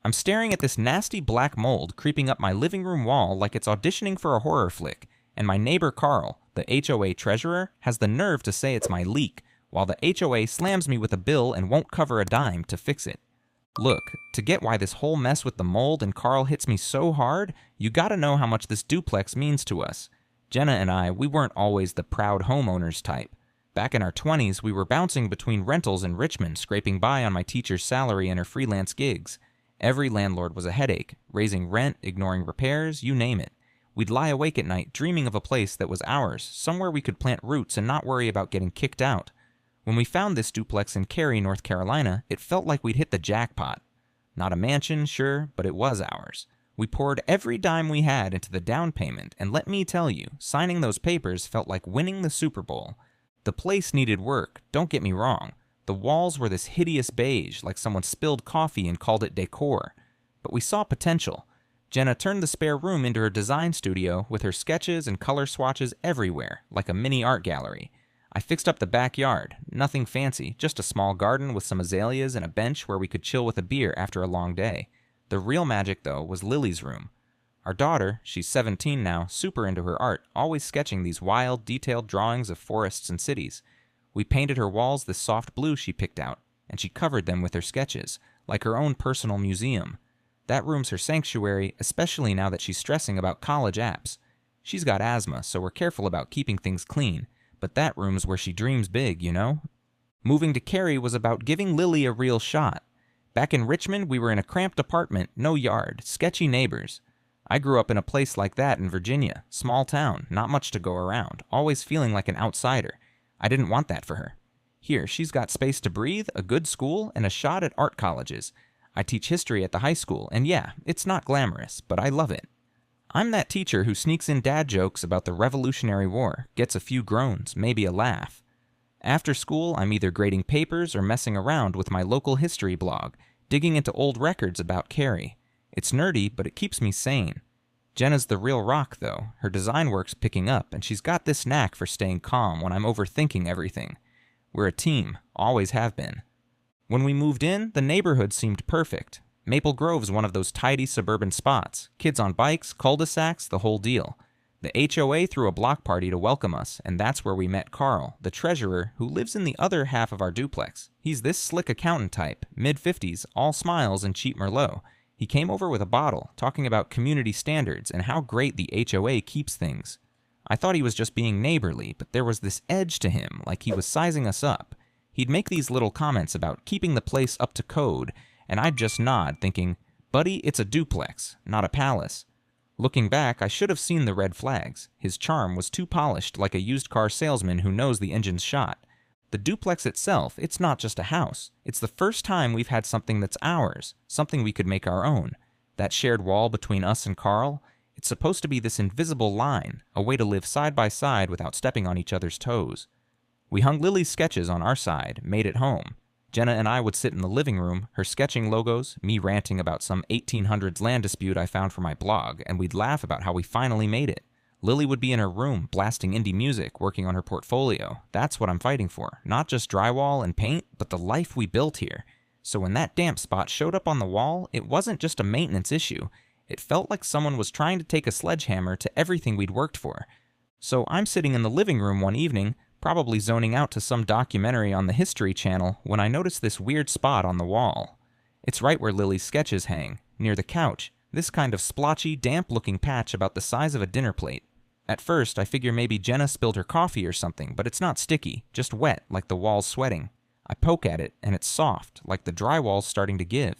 I'm staring at this nasty black mold creeping up my living room wall like it's auditioning for a horror flick, and my neighbor Carl, the HOA treasurer, has the nerve to say it's my leak, while the HOA slams me with a bill and won't cover a dime to fix it. Look, to get why this whole mess with the mold and Carl hits me so hard, you gotta know how much this duplex means to us. Jenna and I, we weren't always the proud homeowners type. Back in our 20s, we were bouncing between rentals in Richmond, scraping by on my teacher's salary and her freelance gigs. Every landlord was a headache, raising rent, ignoring repairs, you name it. We'd lie awake at night dreaming of a place that was ours, somewhere we could plant roots and not worry about getting kicked out. When we found this duplex in Cary, North Carolina, it felt like we'd hit the jackpot. Not a mansion, sure, but it was ours. We poured every dime we had into the down payment, and let me tell you, signing those papers felt like winning the Super Bowl. The place needed work, don't get me wrong. The walls were this hideous beige, like someone spilled coffee and called it decor. But we saw potential. Jenna turned the spare room into her design studio with her sketches and color swatches everywhere, like a mini art gallery. I fixed up the backyard, nothing fancy, just a small garden with some azaleas and a bench where we could chill with a beer after a long day. The real magic, though, was Lily's room. Our daughter, she's 17 now, super into her art, always sketching these wild, detailed drawings of forests and cities. We painted her walls this soft blue she picked out, and she covered them with her sketches, like her own personal museum. That room's her sanctuary, especially now that she's stressing about college apps. She's got asthma, so we're careful about keeping things clean, but that room's where she dreams big, you know? Moving to Cary was about giving Lily a real shot. Back in Richmond, we were in a cramped apartment, no yard, sketchy neighbors. I grew up in a place like that in Virginia, small town, not much to go around, always feeling like an outsider. I didn't want that for her. Here, she's got space to breathe, a good school, and a shot at art colleges. I teach history at the high school, and yeah, it's not glamorous, but I love it. I'm that teacher who sneaks in dad jokes about the Revolutionary War, gets a few groans, maybe a laugh. After school, I'm either grading papers or messing around with my local history blog, digging into old records about Cary. It's nerdy, but it keeps me sane. Jenna's the real rock, though. Her design work's picking up, and she's got this knack for staying calm when I'm overthinking everything. We're a team, always have been. When we moved in, the neighborhood seemed perfect. Maple Grove's one of those tidy suburban spots. Kids on bikes, cul-de-sacs, the whole deal. The HOA threw a block party to welcome us, and that's where we met Carl, the treasurer, who lives in the other half of our duplex. He's this slick accountant type, mid-50s, all smiles and cheap Merlot. He came over with a bottle, talking about community standards and how great the HOA keeps things. I thought he was just being neighborly, but there was this edge to him, like he was sizing us up. He'd make these little comments about keeping the place up to code, and I'd just nod, thinking, buddy, it's a duplex, not a palace. Looking back, I should have seen the red flags. His charm was too polished, like a used car salesman who knows the engine's shot. The duplex itself, it's not just a house. It's the first time we've had something that's ours, something we could make our own. That shared wall between us and Carl, it's supposed to be this invisible line, a way to live side by side without stepping on each other's toes. We hung Lily's sketches on our side, made at home. Jenna and I would sit in the living room, her sketching logos, me ranting about some 1800s land dispute I found for my blog, and we'd laugh about how we finally made it. Lily would be in her room, blasting indie music, working on her portfolio. That's what I'm fighting for. Not just drywall and paint, but the life we built here. So when that damp spot showed up on the wall, it wasn't just a maintenance issue. It felt like someone was trying to take a sledgehammer to everything we'd worked for. So I'm sitting in the living room one evening, probably zoning out to some documentary on the History Channel, when I notice this weird spot on the wall. It's right where Lily's sketches hang, near the couch, this kind of splotchy, damp-looking patch about the size of a dinner plate. At first, I figure maybe Jenna spilled her coffee or something, but it's not sticky, just wet, like the wall's sweating. I poke at it, and it's soft, like the drywall's starting to give.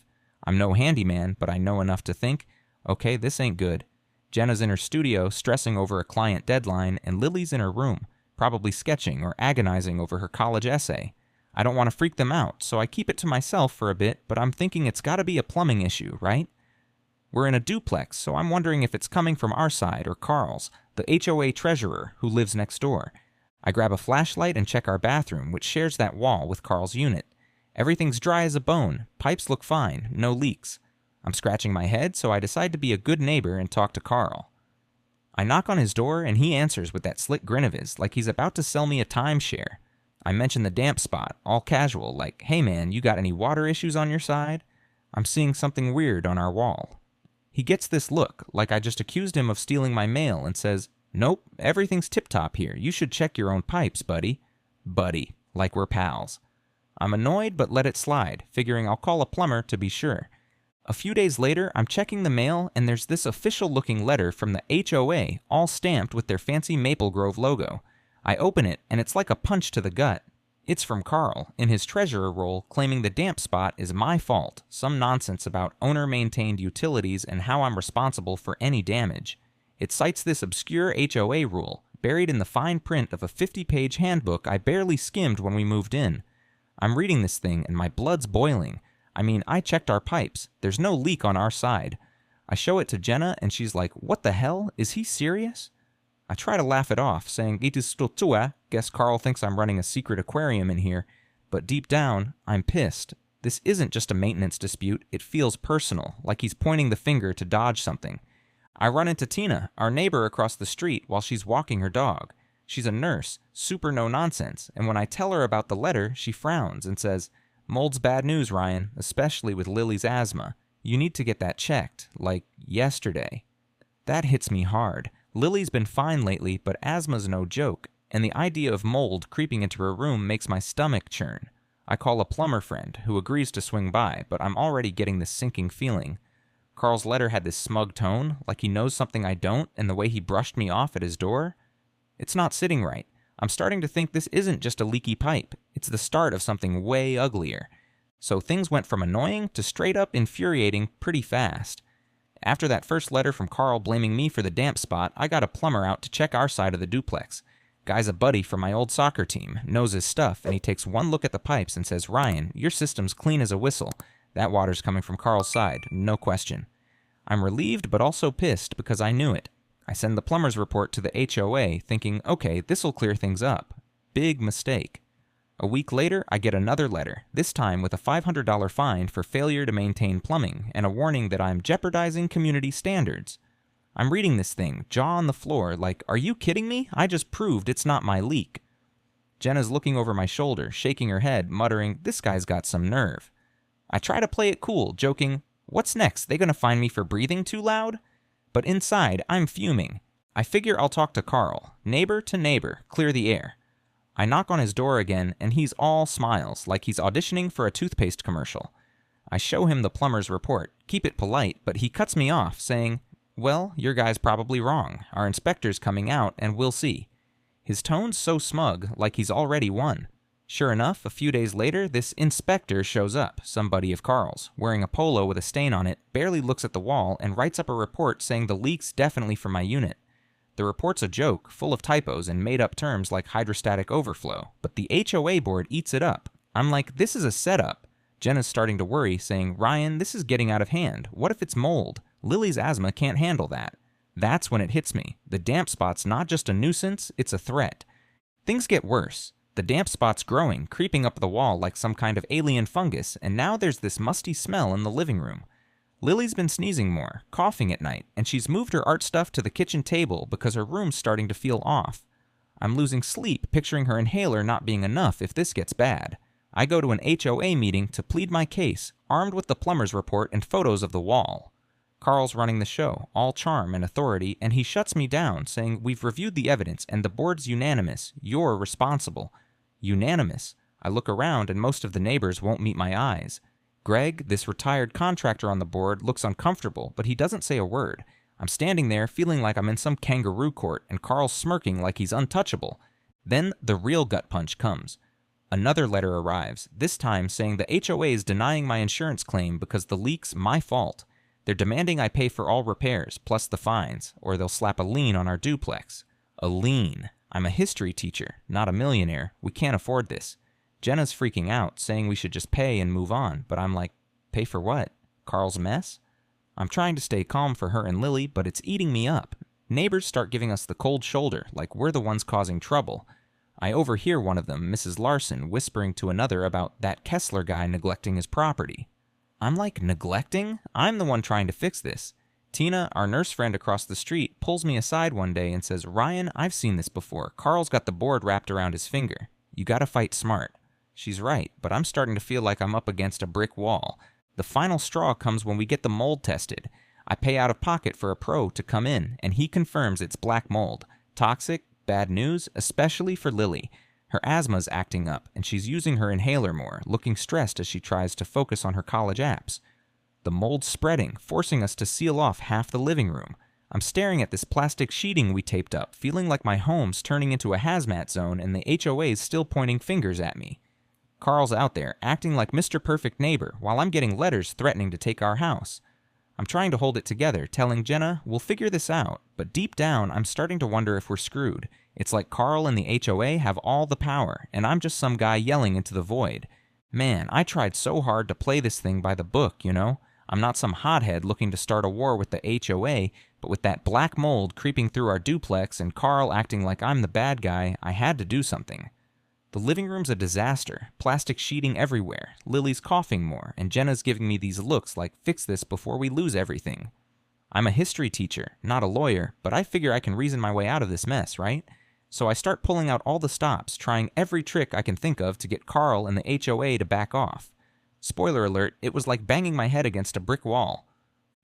I'm no handyman, but I know enough to think, okay, this ain't good. Jenna's in her studio, stressing over a client deadline, and Lily's in her room, probably sketching or agonizing over her college essay. I don't want to freak them out, so I keep it to myself for a bit, but I'm thinking it's gotta be a plumbing issue, right? We're in a duplex, so I'm wondering if it's coming from our side or Carl's, the HOA treasurer who lives next door. I grab a flashlight and check our bathroom, which shares that wall with Carl's unit. Everything's dry as a bone, pipes look fine, no leaks. I'm scratching my head, so I decide to be a good neighbor and talk to Carl. I knock on his door, and he answers with that slick grin of his, like he's about to sell me a timeshare. I mention the damp spot, all casual, like, hey man, you got any water issues on your side? I'm seeing something weird on our wall. He gets this look, like I just accused him of stealing my mail, and says, "Nope, everything's tip-top here. You should check your own pipes, buddy." Buddy, like we're pals. I'm annoyed but let it slide, figuring I'll call a plumber to be sure. A few days later, I'm checking the mail, and there's this official-looking letter from the HOA, all stamped with their fancy Maple Grove logo. I open it, and it's like a punch to the gut. It's from Carl, in his treasurer role, claiming the damp spot is my fault, some nonsense about owner-maintained utilities and how I'm responsible for any damage. It cites this obscure HOA rule, buried in the fine print of a 50-page handbook I barely skimmed when we moved in. I'm reading this thing, and my blood's boiling. I mean, I checked our pipes. There's no leak on our side. I show it to Jenna, and she's like, "What the hell? Is he serious?" I try to laugh it off, saying, "It is stultua. Guess Carl thinks I'm running a secret aquarium in here." But deep down, I'm pissed. This isn't just a maintenance dispute. It feels personal, like he's pointing the finger to dodge something. I run into Tina, our neighbor across the street, while she's walking her dog. She's a nurse, super no-nonsense, and when I tell her about the letter, she frowns and says, "Mold's bad news, Ryan, especially with Lily's asthma. You need to get that checked, like yesterday." That hits me hard. Lily's been fine lately, but asthma's no joke, and the idea of mold creeping into her room makes my stomach churn. I call a plumber friend, who agrees to swing by, but I'm already getting this sinking feeling. Carl's letter had this smug tone, like he knows something I don't, and the way he brushed me off at his door. It's not sitting right. I'm starting to think this isn't just a leaky pipe. It's the start of something way uglier. So things went from annoying to straight up infuriating pretty fast. After that first letter from Carl blaming me for the damp spot, I got a plumber out to check our side of the duplex. Guy's a buddy from my old soccer team, knows his stuff, and he takes one look at the pipes and says, "Ryan, your system's clean as a whistle. That water's coming from Carl's side, no question." I'm relieved but also pissed because I knew it. I send the plumber's report to the HOA, thinking, okay, this'll clear things up. Big mistake. A week later, I get another letter, this time with a $500 fine for failure to maintain plumbing and a warning that I'm jeopardizing community standards. I'm reading this thing, jaw on the floor, like, are you kidding me? I just proved it's not my leak. Jenna's looking over my shoulder, shaking her head, muttering, "This guy's got some nerve." I try to play it cool, joking, "What's next? They gonna find me for breathing too loud?" But inside, I'm fuming. I figure I'll talk to Carl, neighbor to neighbor, clear the air. I knock on his door again, and he's all smiles, like he's auditioning for a toothpaste commercial. I show him the plumber's report, keep it polite, but he cuts me off, saying, "Well, your guy's probably wrong. Our inspector's coming out, and we'll see." His tone's so smug, like he's already won. Sure enough, a few days later, this inspector shows up, somebody of Carl's, wearing a polo with a stain on it, barely looks at the wall, and writes up a report saying the leak's definitely from my unit. The report's a joke, full of typos and made-up terms like hydrostatic overflow, but the HOA board eats it up. I'm like, this is a setup. Jenna's starting to worry, saying, "Ryan, this is getting out of hand. What if it's mold? Lily's asthma can't handle that." That's when it hits me. The damp spot's not just a nuisance, it's a threat. Things get worse. The damp spot's growing, creeping up the wall like some kind of alien fungus, and now there's this musty smell in the living room. Lily's been sneezing more, coughing at night, and she's moved her art stuff to the kitchen table because her room's starting to feel off. I'm losing sleep picturing her inhaler not being enough if this gets bad. I go to an HOA meeting to plead my case, armed with the plumber's report and photos of the wall. Carl's running the show, all charm and authority, and he shuts me down, saying, "We've reviewed the evidence and the board's unanimous. You're responsible." Unanimous. I look around and most of the neighbors won't meet my eyes. Greg, this retired contractor on the board, looks uncomfortable, but he doesn't say a word. I'm standing there feeling like I'm in some kangaroo court, and Carl's smirking like he's untouchable. Then the real gut punch comes. Another letter arrives, this time saying the HOA is denying my insurance claim because the leak's my fault. They're demanding I pay for all repairs, plus the fines, or they'll slap a lien on our duplex. A lien. I'm a history teacher, not a millionaire. We can't afford this. Jenna's freaking out, saying we should just pay and move on, but I'm like, pay for what? Carl's mess? I'm trying to stay calm for her and Lily, but it's eating me up. Neighbors start giving us the cold shoulder, like we're the ones causing trouble. I overhear one of them, Mrs. Larson, whispering to another about that Kessler guy neglecting his property. I'm like, neglecting? I'm the one trying to fix this. Tina, our nurse friend across the street, pulls me aside one day and says, "Ryan, I've seen this before. Carl's got the board wrapped around his finger. You gotta fight smart." She's right, but I'm starting to feel like I'm up against a brick wall. The final straw comes when we get the mold tested. I pay out of pocket for a pro to come in, and he confirms it's black mold. Toxic, bad news, especially for Lily. Her asthma's acting up, and she's using her inhaler more, looking stressed as she tries to focus on her college apps. The mold's spreading, forcing us to seal off half the living room. I'm staring at this plastic sheeting we taped up, feeling like my home's turning into a hazmat zone and the HOA's still pointing fingers at me. Carl's out there, acting like Mr. Perfect Neighbor, while I'm getting letters threatening to take our house. I'm trying to hold it together, telling Jenna, we'll figure this out, but deep down, I'm starting to wonder if we're screwed. It's like Carl and the HOA have all the power, and I'm just some guy yelling into the void. Man, I tried so hard to play this thing by the book, you know? I'm not some hothead looking to start a war with the HOA, but with that black mold creeping through our duplex and Carl acting like I'm the bad guy, I had to do something. The living room's a disaster, plastic sheeting everywhere, Lily's coughing more, and Jenna's giving me these looks like fix this before we lose everything. I'm a history teacher, not a lawyer, but I figure I can reason my way out of this mess, right? So I start pulling out all the stops, trying every trick I can think of to get Carl and the HOA to back off. Spoiler alert, it was like banging my head against a brick wall.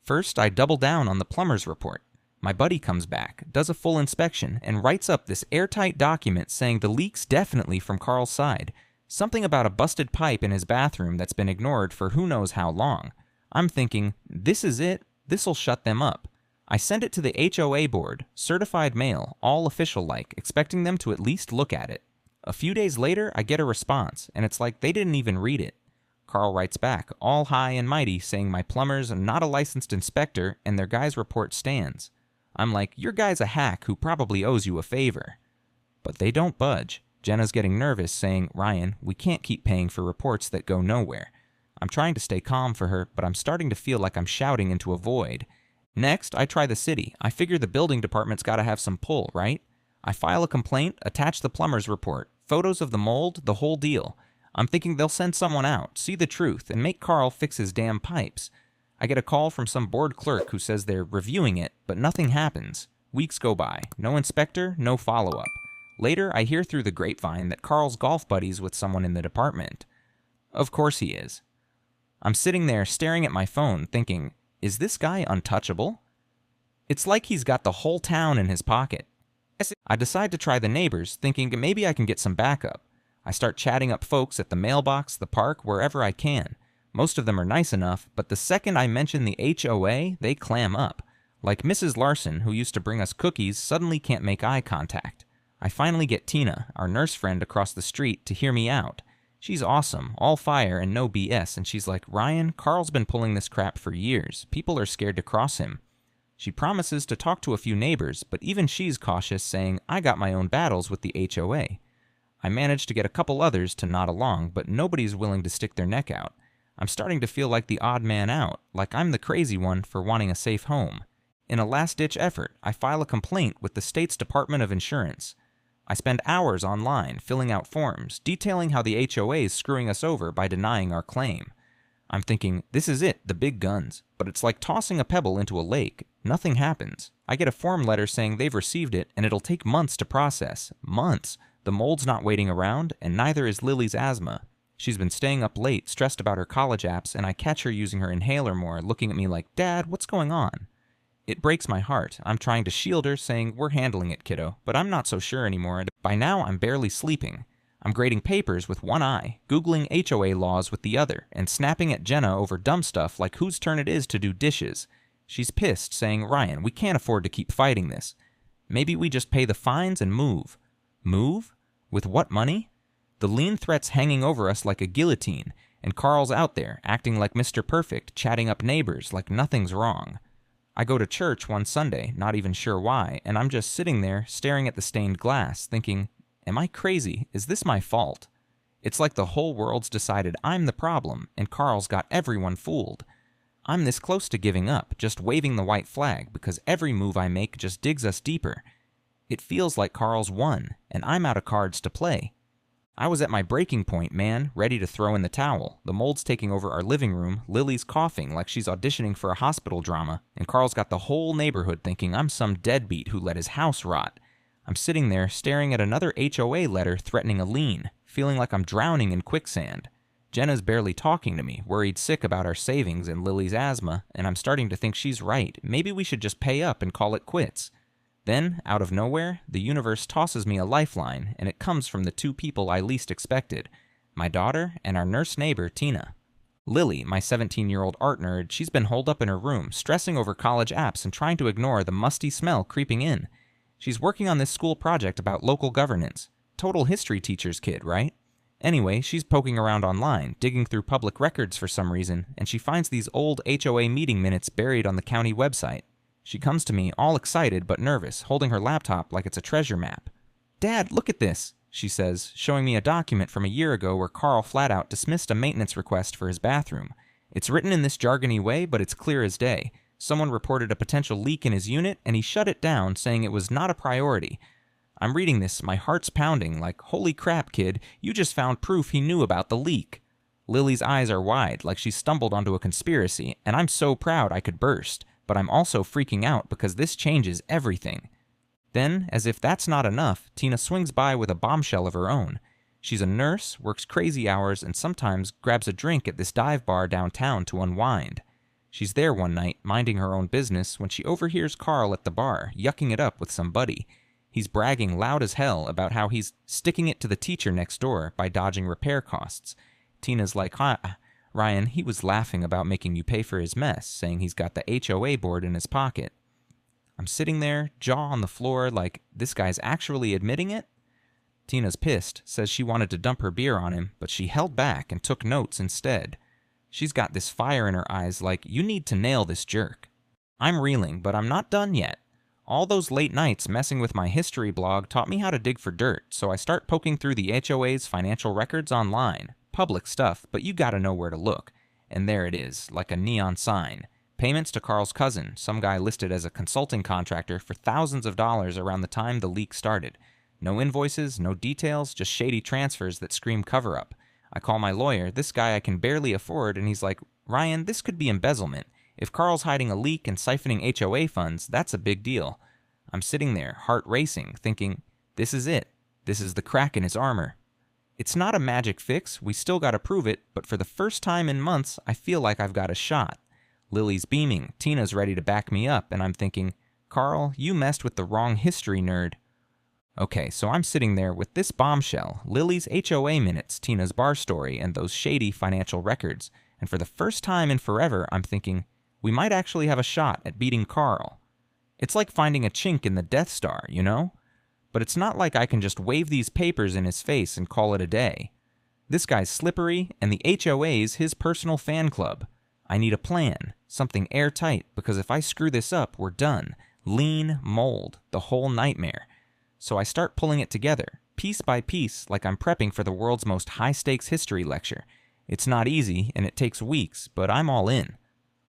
First, I double down on the plumber's report. My buddy comes back, does a full inspection, and writes up this airtight document saying the leak's definitely from Carl's side. Something about a busted pipe in his bathroom that's been ignored for who knows how long. I'm thinking, this is it, this'll shut them up. I send it to the HOA board, certified mail, all official-like, expecting them to at least look at it. A few days later, I get a response, and it's like they didn't even read it. Carl writes back, all high and mighty, saying my plumber's not a licensed inspector and their guy's report stands. I'm like, your guy's a hack who probably owes you a favor. But they don't budge. Jenna's getting nervous, saying, Ryan, we can't keep paying for reports that go nowhere. I'm trying to stay calm for her, but I'm starting to feel like I'm shouting into a void. Next, I try the city. I figure the building department's gotta have some pull, right? I file a complaint, attach the plumber's report, photos of the mold, the whole deal. I'm thinking they'll send someone out, see the truth, and make Carl fix his damn pipes. I get a call from some board clerk who says they're reviewing it, but nothing happens. Weeks go by. No inspector, no follow-up. Later, I hear through the grapevine that Carl's golf buddies with someone in the department. Of course he is. I'm sitting there staring at my phone thinking, is this guy untouchable? It's like he's got the whole town in his pocket. I decide to try the neighbors, thinking maybe I can get some backup. I start chatting up folks at the mailbox, the park, wherever I can. Most of them are nice enough, but the second I mention the HOA, they clam up. Like Mrs. Larson, who used to bring us cookies, suddenly can't make eye contact. I finally get Tina, our nurse friend across the street, to hear me out. She's awesome, all fire and no BS, and she's like, Ryan, Carl's been pulling this crap for years. People are scared to cross him. She promises to talk to a few neighbors, but even she's cautious, saying, I got my own battles with the HOA. I managed to get a couple others to nod along, but nobody's willing to stick their neck out. I'm starting to feel like the odd man out, like I'm the crazy one for wanting a safe home. In a last-ditch effort, I file a complaint with the state's Department of Insurance. I spend hours online filling out forms, detailing how the HOA is screwing us over by denying our claim. I'm thinking, this is it, the big guns, but it's like tossing a pebble into a lake. Nothing happens. I get a form letter saying they've received it and it'll take months to process. Months. The mold's not waiting around, and neither is Lily's asthma. She's been staying up late, stressed about her college apps, and I catch her using her inhaler more, looking at me like, Dad, what's going on? It breaks my heart. I'm trying to shield her, saying, we're handling it, kiddo, but I'm not so sure anymore. By now, I'm barely sleeping. I'm grading papers with one eye, Googling HOA laws with the other, and snapping at Jenna over dumb stuff like whose turn it is to do dishes. She's pissed, saying, Ryan, we can't afford to keep fighting this. Maybe we just pay the fines and move. Move? With what money? The lien threat's hanging over us like a guillotine, and Carl's out there, acting like Mr. Perfect, chatting up neighbors like nothing's wrong. I go to church one Sunday, not even sure why, and I'm just sitting there, staring at the stained glass, thinking, am I crazy? Is this my fault? It's like the whole world's decided I'm the problem, and Carl's got everyone fooled. I'm this close to giving up, just waving the white flag, because every move I make just digs us deeper. It feels like Carl's won, and I'm out of cards to play. I was at my breaking point, man, ready to throw in the towel. The mold's taking over our living room, Lily's coughing like she's auditioning for a hospital drama, and Carl's got the whole neighborhood thinking I'm some deadbeat who let his house rot. I'm sitting there staring at another HOA letter threatening a lien, feeling like I'm drowning in quicksand. Jenna's barely talking to me, worried sick about our savings and Lily's asthma, and I'm starting to think she's right. Maybe we should just pay up and call it quits. Then, out of nowhere, the universe tosses me a lifeline, and it comes from the two people I least expected, my daughter and our nurse neighbor, Tina. Lily, my 17-year-old art nerd, she's been holed up in her room, stressing over college apps and trying to ignore the musty smell creeping in. She's working on this school project about local governance. Total history teacher's kid, right? Anyway, she's poking around online, digging through public records for some reason, and she finds these old HOA meeting minutes buried on the county website. She comes to me, all excited but nervous, holding her laptop like it's a treasure map. "Dad, look at this," she says, showing me a document from a year ago where Carl flat out dismissed a maintenance request for his bathroom. It's written in this jargony way, but it's clear as day. Someone reported a potential leak in his unit, and he shut it down, saying it was not a priority. I'm reading this, my heart's pounding, like, holy crap, kid, you just found proof he knew about the leak. Lily's eyes are wide, like she stumbled onto a conspiracy, and I'm so proud I could burst, but I'm also freaking out because this changes everything. Then, as if that's not enough, Tina swings by with a bombshell of her own. She's a nurse, works crazy hours, and sometimes grabs a drink at this dive bar downtown to unwind. She's there one night, minding her own business, when she overhears Carl at the bar, yucking it up with some buddy. He's bragging loud as hell about how he's sticking it to the teacher next door by dodging repair costs. Tina's like, Ryan, he was laughing about making you pay for his mess, saying he's got the HOA board in his pocket. I'm sitting there, jaw on the floor, like, this guy's actually admitting it? Tina's pissed, says she wanted to dump her beer on him, but she held back and took notes instead. She's got this fire in her eyes like, you need to nail this jerk. I'm reeling, but I'm not done yet. All those late nights messing with my history blog taught me how to dig for dirt, so I start poking through the HOA's financial records online. Public stuff, but you gotta know where to look. And there it is, like a neon sign. Payments to Carl's cousin, some guy listed as a consulting contractor for thousands of dollars around the time the leak started. No invoices, no details, just shady transfers that scream cover-up. I call my lawyer, this guy I can barely afford, and he's like, Ryan, this could be embezzlement. If Carl's hiding a leak and siphoning HOA funds, that's a big deal. I'm sitting there, heart racing, thinking, this is it. This is the crack in his armor. It's not a magic fix, we still gotta prove it, but for the first time in months, I feel like I've got a shot. Lily's beaming, Tina's ready to back me up, and I'm thinking, Carl, you messed with the wrong history nerd. Okay, so I'm sitting there with this bombshell, Lily's HOA minutes, Tina's bar story, and those shady financial records, and for the first time in forever, I'm thinking, we might actually have a shot at beating Carl. It's like finding a chink in the Death Star, you know? But it's not like I can just wave these papers in his face and call it a day. This guy's slippery, and the HOA's his personal fan club. I need a plan, something airtight, because if I screw this up, we're done. Lean, mold, the whole nightmare. So I start pulling it together, piece by piece, like I'm prepping for the world's most high-stakes history lecture. It's not easy, and it takes weeks, but I'm all in.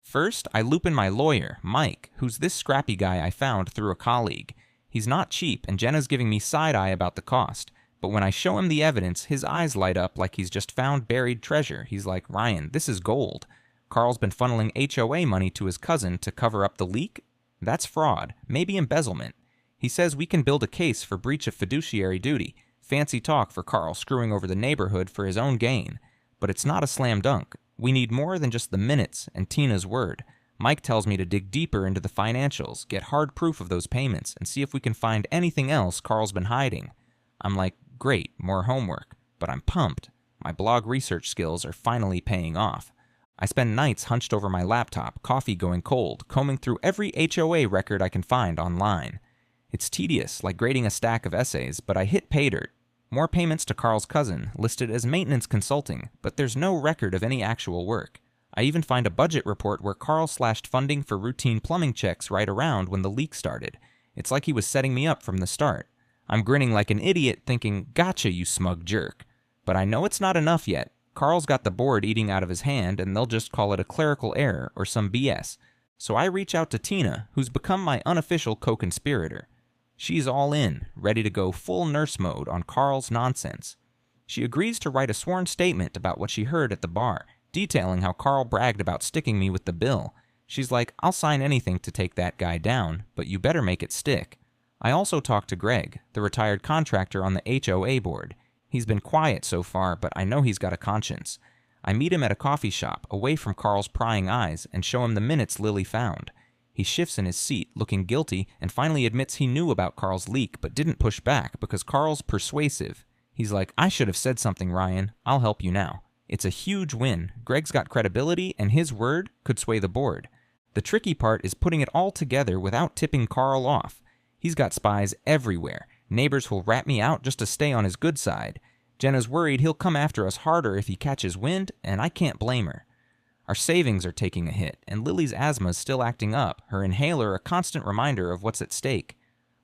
First, I loop in my lawyer, Mike, who's this scrappy guy I found through a colleague. He's not cheap, and Jenna's giving me side-eye about the cost. But when I show him the evidence, his eyes light up like he's just found buried treasure. He's like, Ryan, this is gold. Carl's been funneling HOA money to his cousin to cover up the leak? That's fraud, maybe embezzlement. He says we can build a case for breach of fiduciary duty. Fancy talk for Carl screwing over the neighborhood for his own gain. But it's not a slam dunk. We need more than just the minutes and Tina's word. Mike tells me to dig deeper into the financials, get hard proof of those payments, and see if we can find anything else Carl's been hiding. I'm like, great, more homework. But I'm pumped. My blog research skills are finally paying off. I spend nights hunched over my laptop, coffee going cold, combing through every HOA record I can find online. It's tedious, like grading a stack of essays, but I hit pay dirt. More payments to Carl's cousin, listed as maintenance consulting, but there's no record of any actual work. I even find a budget report where Carl slashed funding for routine plumbing checks right around when the leak started. It's like he was setting me up from the start. I'm grinning like an idiot, thinking, gotcha, you smug jerk. But I know it's not enough yet. Carl's got the board eating out of his hand, and they'll just call it a clerical error or some BS. So I reach out to Tina, who's become my unofficial co-conspirator. She's all in, ready to go full nurse mode on Carl's nonsense. She agrees to write a sworn statement about what she heard at the bar, detailing how Carl bragged about sticking me with the bill. She's like, I'll sign anything to take that guy down, but you better make it stick. I also talked to Greg, the retired contractor on the HOA board. He's been quiet so far, but I know he's got a conscience. I meet him at a coffee shop, away from Carl's prying eyes, and show him the minutes Lily found. He shifts in his seat, looking guilty, and finally admits he knew about Carl's leak, but didn't push back because Carl's persuasive. He's like, "I should have said something, Ryan. I'll help you now." It's a huge win. Greg's got credibility, and his word could sway the board. The tricky part is putting it all together without tipping Carl off. He's got spies everywhere. Neighbors will rat me out just to stay on his good side. Jenna's worried he'll come after us harder if he catches wind, and I can't blame her. Our savings are taking a hit, and Lily's asthma's still acting up, her inhaler a constant reminder of what's at stake.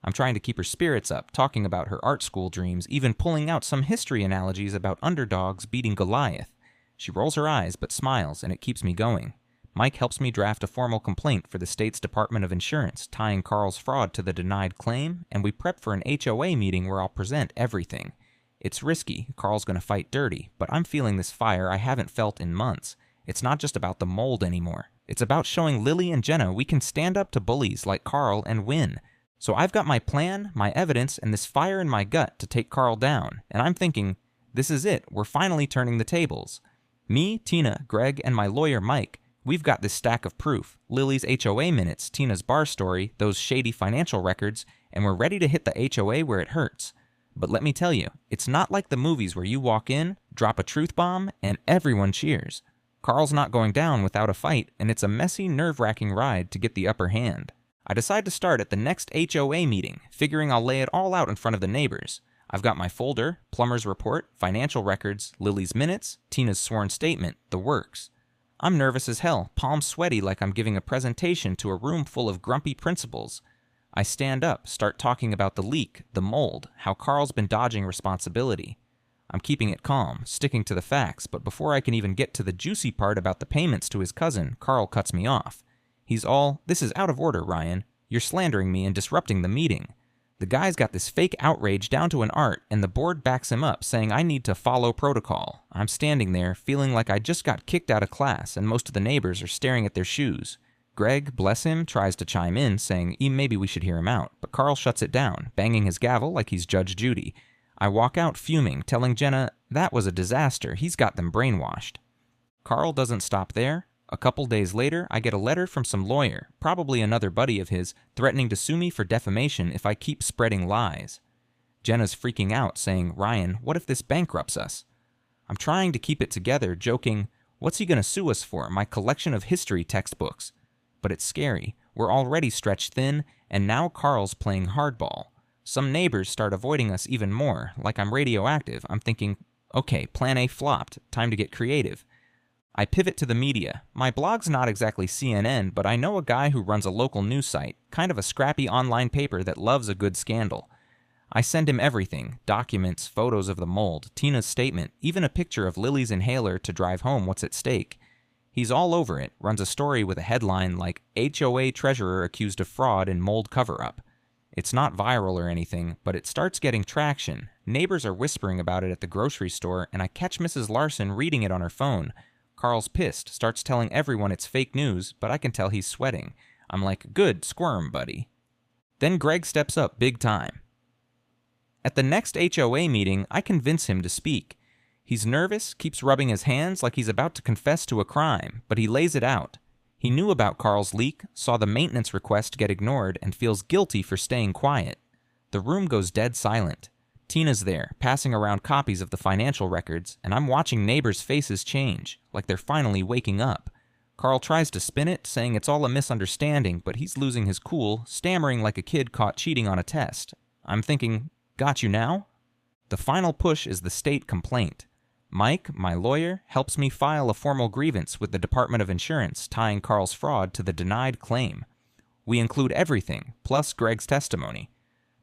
I'm trying to keep her spirits up, talking about her art school dreams, even pulling out some history analogies about underdogs beating Goliath. She rolls her eyes but smiles, and it keeps me going. Mike helps me draft a formal complaint for the state's Department of Insurance, tying Carl's fraud to the denied claim, and we prep for an HOA meeting where I'll present everything. It's risky, Carl's gonna fight dirty, but I'm feeling this fire I haven't felt in months. It's not just about the mold anymore. It's about showing Lily and Jenna we can stand up to bullies like Carl and win. So I've got my plan, my evidence, and this fire in my gut to take Carl down, and I'm thinking, this is it, we're finally turning the tables. Me, Tina, Greg, and my lawyer Mike, we've got this stack of proof, Lily's HOA minutes, Tina's bar story, those shady financial records, and we're ready to hit the HOA where it hurts. But let me tell you, it's not like the movies where you walk in, drop a truth bomb, and everyone cheers. Carl's not going down without a fight, and it's a messy, nerve-wracking ride to get the upper hand. I decide to start at the next HOA meeting, figuring I'll lay it all out in front of the neighbors. I've got my folder, plumber's report, financial records, Lily's minutes, Tina's sworn statement, the works. I'm nervous as hell, palms sweaty like I'm giving a presentation to a room full of grumpy principals. I stand up, start talking about the leak, the mold, how Carl's been dodging responsibility. I'm keeping it calm, sticking to the facts, but before I can even get to the juicy part about the payments to his cousin, Carl cuts me off. He's all, "This is out of order, Ryan. You're slandering me and disrupting the meeting." The guy's got this fake outrage down to an art, and the board backs him up, saying I need to follow protocol. I'm standing there, feeling like I just got kicked out of class, and most of the neighbors are staring at their shoes. Greg, bless him, tries to chime in, saying maybe we should hear him out, but Carl shuts it down, banging his gavel like he's Judge Judy. I walk out fuming, telling Jenna, that was a disaster, he's got them brainwashed. Carl doesn't stop there. A couple days later, I get a letter from some lawyer, probably another buddy of his, threatening to sue me for defamation if I keep spreading lies. Jenna's freaking out, saying, "Ryan, what if this bankrupts us?" I'm trying to keep it together, joking, "What's he gonna sue us for? My collection of history textbooks." But it's scary. We're already stretched thin, and now Carl's playing hardball. Some neighbors start avoiding us even more, like I'm radioactive. I'm thinking, okay, plan A flopped, time to get creative. I pivot to the media. My blog's not exactly CNN, but I know a guy who runs a local news site, kind of a scrappy online paper that loves a good scandal. I send him everything, documents, photos of the mold, Tina's statement, even a picture of Lily's inhaler to drive home what's at stake. He's all over it, runs a story with a headline like, HOA treasurer accused of fraud in mold cover-up. It's not viral or anything, but it starts getting traction. Neighbors are whispering about it at the grocery store, and I catch Mrs. Larson reading it on her phone. Carl's pissed, starts telling everyone it's fake news, but I can tell he's sweating. I'm like, good, squirm, buddy. Then Greg steps up big time. At the next HOA meeting, I convince him to speak. He's nervous, keeps rubbing his hands like he's about to confess to a crime, but he lays it out. He knew about Carl's leak, saw the maintenance request get ignored, and feels guilty for staying quiet. The room goes dead silent. Tina's there, passing around copies of the financial records, and I'm watching neighbors' faces change, like they're finally waking up. Carl tries to spin it, saying it's all a misunderstanding, but he's losing his cool, stammering like a kid caught cheating on a test. I'm thinking, got you now? The final push is the state complaint. Mike, my lawyer, helps me file a formal grievance with the Department of Insurance tying Carl's fraud to the denied claim. We include everything, plus Greg's testimony.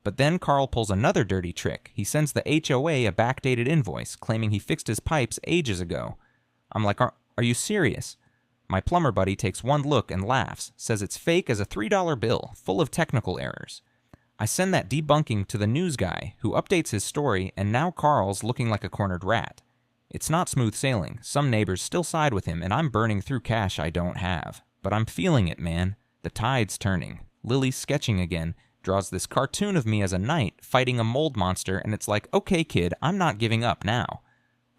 But then Carl pulls another dirty trick. He sends the HOA a backdated invoice, claiming he fixed his pipes ages ago. I'm like, are you serious? My plumber buddy takes one look and laughs, says it's fake as a $3 bill, full of technical errors. I send that debunking to the news guy, who updates his story, and now Carl's looking like a cornered rat. It's not smooth sailing. Some neighbors still side with him, and I'm burning through cash I don't have. But I'm feeling it, man. The tide's turning. Lily's sketching again, draws this cartoon of me as a knight fighting a mold monster, and it's like, okay, kid, I'm not giving up now.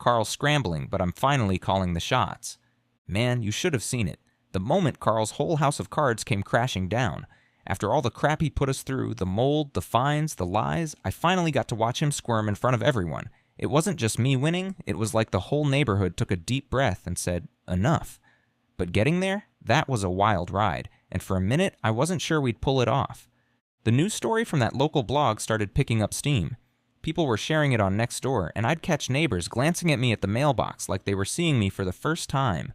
Carl's scrambling, but I'm finally calling the shots. Man, you should have seen it. The moment Carl's whole house of cards came crashing down. After all the crap he put us through, the mold, the fines, the lies, I finally got to watch him squirm in front of everyone. It wasn't just me winning, it was like the whole neighborhood took a deep breath and said, enough. But getting there, that was a wild ride, and for a minute I wasn't sure we'd pull it off. The news story from that local blog started picking up steam. People were sharing it on Nextdoor, and I'd catch neighbors glancing at me at the mailbox like they were seeing me for the first time.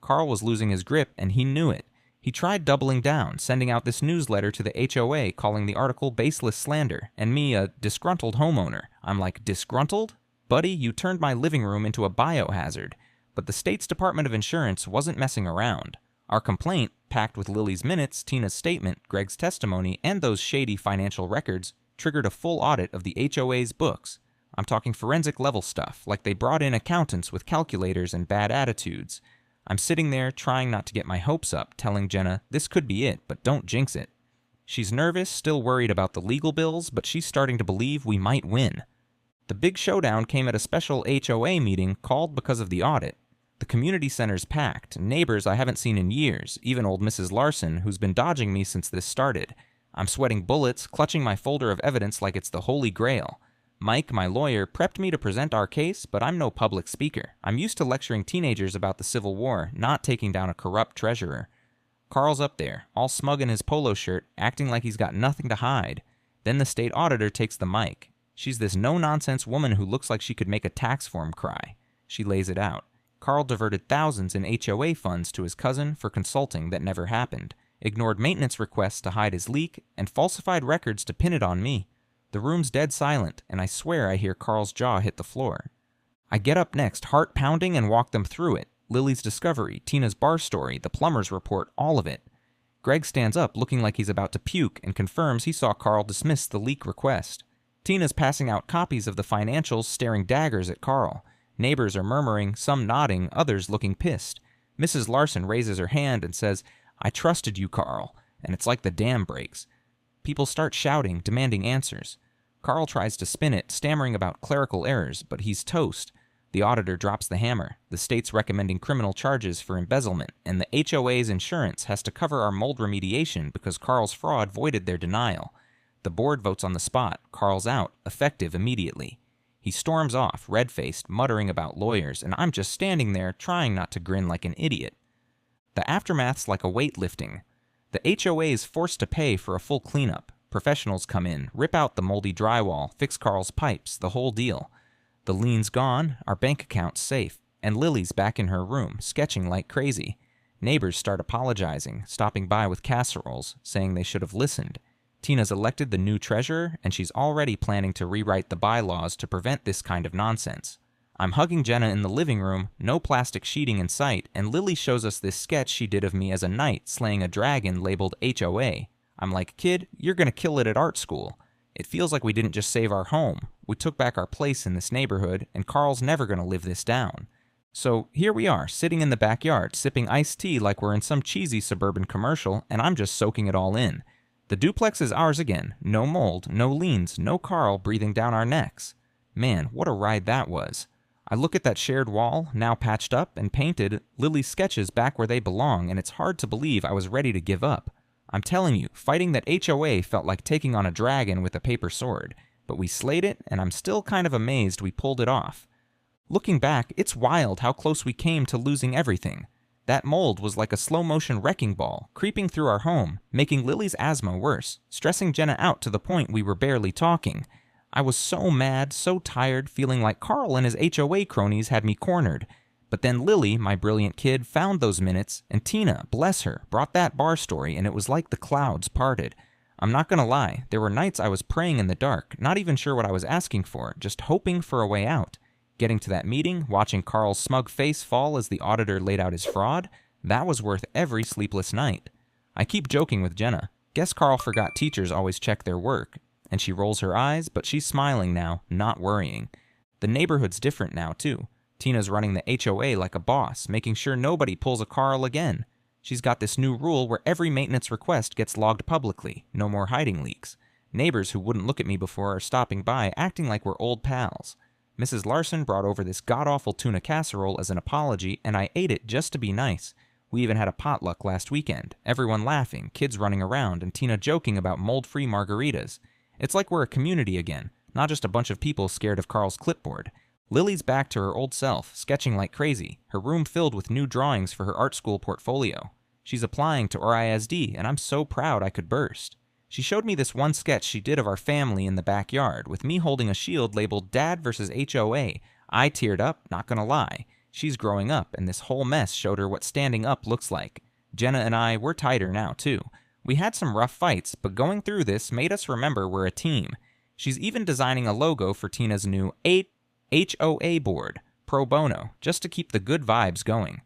Carl was losing his grip, and he knew it. He tried doubling down, sending out this newsletter to the HOA calling the article baseless slander, and me a disgruntled homeowner. I'm like, disgruntled? Buddy, you turned my living room into a biohazard. But the state's Department of Insurance wasn't messing around. Our complaint, packed with Lily's minutes, Tina's statement, Greg's testimony, and those shady financial records, triggered a full audit of the HOA's books. I'm talking forensic level stuff, like they brought in accountants with calculators and bad attitudes. I'm sitting there trying not to get my hopes up, telling Jenna, this could be it, but don't jinx it. She's nervous, still worried about the legal bills, but she's starting to believe we might win. The big showdown came at a special HOA meeting called because of the audit. The community center's packed, neighbors I haven't seen in years, even old Mrs. Larson, who's been dodging me since this started. I'm sweating bullets, clutching my folder of evidence like it's the Holy Grail. Mike, my lawyer, prepped me to present our case, but I'm no public speaker. I'm used to lecturing teenagers about the Civil War, not taking down a corrupt treasurer. Carl's up there, all smug in his polo shirt, acting like he's got nothing to hide. Then the state auditor takes the mic. She's this no-nonsense woman who looks like she could make a tax form cry. She lays it out. Carl diverted thousands in HOA funds to his cousin for consulting that never happened, ignored maintenance requests to hide his leak, and falsified records to pin it on me. The room's dead silent, and I swear I hear Carl's jaw hit the floor. I get up next, heart pounding, and walk them through it. Lily's discovery, Tina's bar story, the plumber's report, all of it. Greg stands up looking like he's about to puke and confirms he saw Carl dismiss the leak request. Tina's passing out copies of the financials, staring daggers at Carl. Neighbors are murmuring, some nodding, others looking pissed. Mrs. Larson raises her hand and says, I trusted you, Carl, and it's like the dam breaks. People start shouting, demanding answers. Carl tries to spin it, stammering about clerical errors, but he's toast. The auditor drops the hammer. The state's recommending criminal charges for embezzlement, and the HOA's insurance has to cover our mold remediation because Carl's fraud voided their denial. The board votes on the spot. Carl's out, effective immediately. He storms off, red-faced, muttering about lawyers, and I'm just standing there trying not to grin like an idiot. The aftermath's like a weightlifting. The HOA is forced to pay for a full cleanup. Professionals come in, rip out the moldy drywall, fix Carl's pipes, the whole deal. The lien's gone, our bank account's safe, and Lily's back in her room, sketching like crazy. Neighbors start apologizing, stopping by with casseroles, saying they should have listened. Tina's elected the new treasurer, and she's already planning to rewrite the bylaws to prevent this kind of nonsense. I'm hugging Jenna in the living room, no plastic sheeting in sight, and Lily shows us this sketch she did of me as a knight slaying a dragon labeled HOA. I'm like, kid, you're gonna kill it at art school. It feels like we didn't just save our home. We took back our place in this neighborhood, and Carl's never gonna live this down. So here we are, sitting in the backyard, sipping iced tea like we're in some cheesy suburban commercial, and I'm just soaking it all in. The duplex is ours again. No mold, no liens, no Carl breathing down our necks. Man, what a ride that was. I look at that shared wall, now patched up and painted, Lily's sketches back where they belong, and it's hard to believe I was ready to give up. I'm telling you, fighting that HOA felt like taking on a dragon with a paper sword. But we slayed it, and I'm still kind of amazed we pulled it off. Looking back, it's wild how close we came to losing everything. That mold was like a slow-motion wrecking ball, creeping through our home, making Lily's asthma worse, stressing Jenna out to the point we were barely talking. I was so mad, so tired, feeling like Carl and his HOA cronies had me cornered. But then Lily, my brilliant kid, found those minutes, and Tina, bless her, brought that bar story, and it was like the clouds parted. I'm not gonna lie, there were nights I was praying in the dark, not even sure what I was asking for, just hoping for a way out. Getting to that meeting, watching Carl's smug face fall as the auditor laid out his fraud, that was worth every sleepless night. I keep joking with Jenna. Guess Carl forgot teachers always check their work. And she rolls her eyes, but she's smiling now, not worrying. The neighborhood's different now, too. Tina's running the HOA like a boss, making sure nobody pulls a Carl again. She's got this new rule where every maintenance request gets logged publicly, no more hiding leaks. Neighbors who wouldn't look at me before are stopping by, acting like we're old pals. Mrs. Larson brought over this god-awful tuna casserole as an apology, and I ate it just to be nice. We even had a potluck last weekend, everyone laughing, kids running around, and Tina joking about mold-free margaritas. It's like we're a community again, not just a bunch of people scared of Carl's clipboard. Lily's back to her old self, sketching like crazy, her room filled with new drawings for her art school portfolio. She's applying to RISD, and I'm so proud I could burst. She showed me this one sketch she did of our family in the backyard, with me holding a shield labeled Dad vs. HOA. I teared up, not gonna lie. She's growing up, and this whole mess showed her what standing up looks like. Jenna and I, we're tighter now, too. We had some rough fights, but going through this made us remember we're a team. She's even designing a logo for Tina's new HOA board, pro bono, just to keep the good vibes going.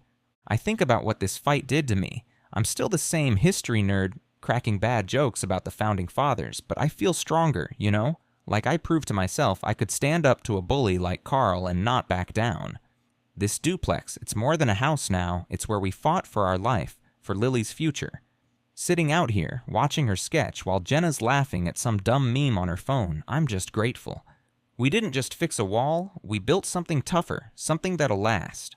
I think about what this fight did to me. I'm still the same history nerd cracking bad jokes about the founding fathers, but I feel stronger, you know? Like I proved to myself I could stand up to a bully like Carl and not back down. This duplex, it's more than a house now, it's where we fought for our life, for Lily's future. Sitting out here, watching her sketch while Jenna's laughing at some dumb meme on her phone, I'm just grateful. We didn't just fix a wall, we built something tougher, something that'll last.